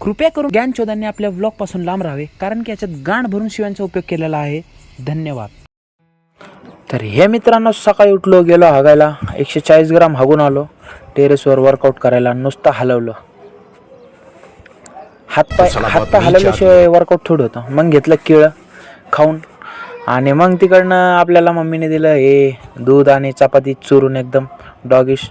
कृपया करून ज्ञानचोदांनी आपल्या व्लॉगपासून लांब राहावे, कारण की याच्यात गाण भरून शिवांचा उपयोग केलेला आहे. धन्यवाद. तर हे मित्रांनो, सकाळी उठलो, गेलो हागायला, 140 ग्राम हागून आलो. टेरेसवर वर्कआउट करायला नुसतं हलवलं. हातपाय हलवल्याशिवाय वर्कआउट थोडं होतं. मग घेतलं केळं खाऊन आणि मग तिकडनं आपल्याला मम्मीने दिलं हे दूध आणि चपाती चुरून एकदम डॉगिश.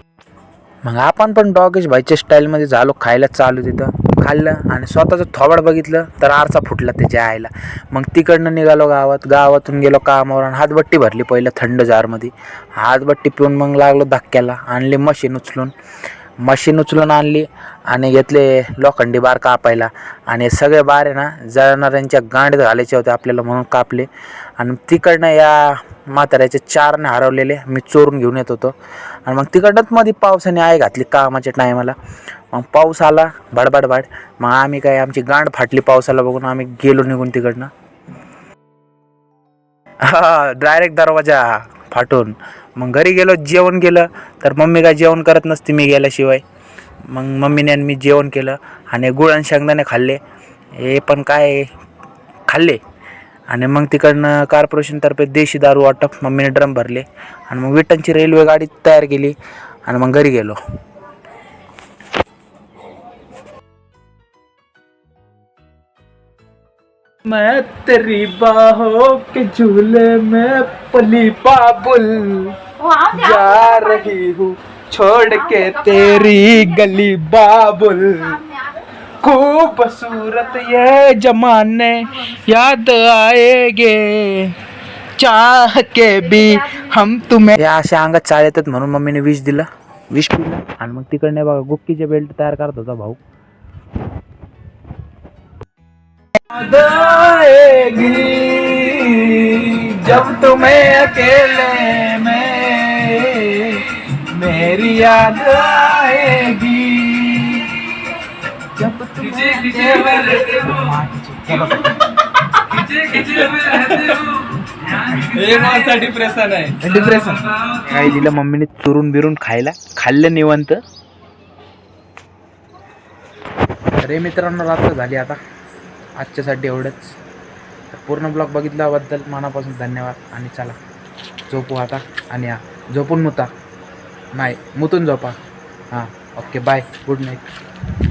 मग आपण पण डॉगिश भाईच्या स्टाईलमध्ये झालो. खायला चालू तिथं खाल्लं आणि स्वतःचं थोबाड बघितलं तर आरसा फुटला त्याच्या आईला. मग तिकडनं निघालो गावातून गेलो कामावर आणि हातबट्टी भरली पहिलं थंड जारमध्ये. हातबट्टी पिऊन मग लागलो धक्क्याला. आणली मशीन उचलून आणली आणि घेतले लोखंडी बार कापायला. आणि सगळे बार आहे ना जळणाऱ्यांच्या गांडीत घालायचे होते आपल्याला, म्हणून कापले. आणि तिकडनं या म्हाताऱ्याचे 4 हरवलेले मी चोरून घेऊन येत होतो. आणि मग तिकडनंच मध्ये पावसाने आई घातली कामाच्या टायमाला. मग पाऊस आला भडभडभड. मग आम्ही काय, आमची गांड फाटली पावसाला बघून. आम्ही गेलो निघून तिकडनं. डायरेक्ट दरवाजा फाटून. मग घरी गेलो, जेवण केलं. तर मम्मी काय जेवण करत नसते मी गेल्याशिवाय. मग मम्मीने आणि मी जेवण केलं आणि गुळ आणि शेंगदाणे खाल्ले. हे पण काय खाल्ले. आणि मग तिकडनं कॉर्पोरेशनतर्फे देशी दारू वाटप मम्मीने ड्रम भरले. आणि मग विटांची रेल्वे गाडी तयार केली आणि मग घरी गेलो. मैं तेरी बाहों के झूले में पली बाबुल जा रही हूँ छोड़ के तेरी गली बाबुल. खूबसूरत ये जमाने याद आएगे चाह के भी हम तुम्हें. या अशा अंगात चाळ येतात म्हणून मम्मीने विष पिलं. आणि मग तिकडने बघा गुक्कीचे बेल्ट तयार करत होता भाऊ. जब तुम्हें अकेले में मेरी याद आएगी. जब डिप्रेशन काय दिलं मम्मीने चुरून बिरून खाल्लं निवंत. अरे मित्रांनो, रात्र झाली आता. आजच्यासाठी एवढंच. पूर्ण ब्लॉग बघितल्याबद्दल मनापासून धन्यवाद. आणि चला झोपू आता. आणि झोपून मुतून झोपा. हां, ओके, बाय, गुड नाईट.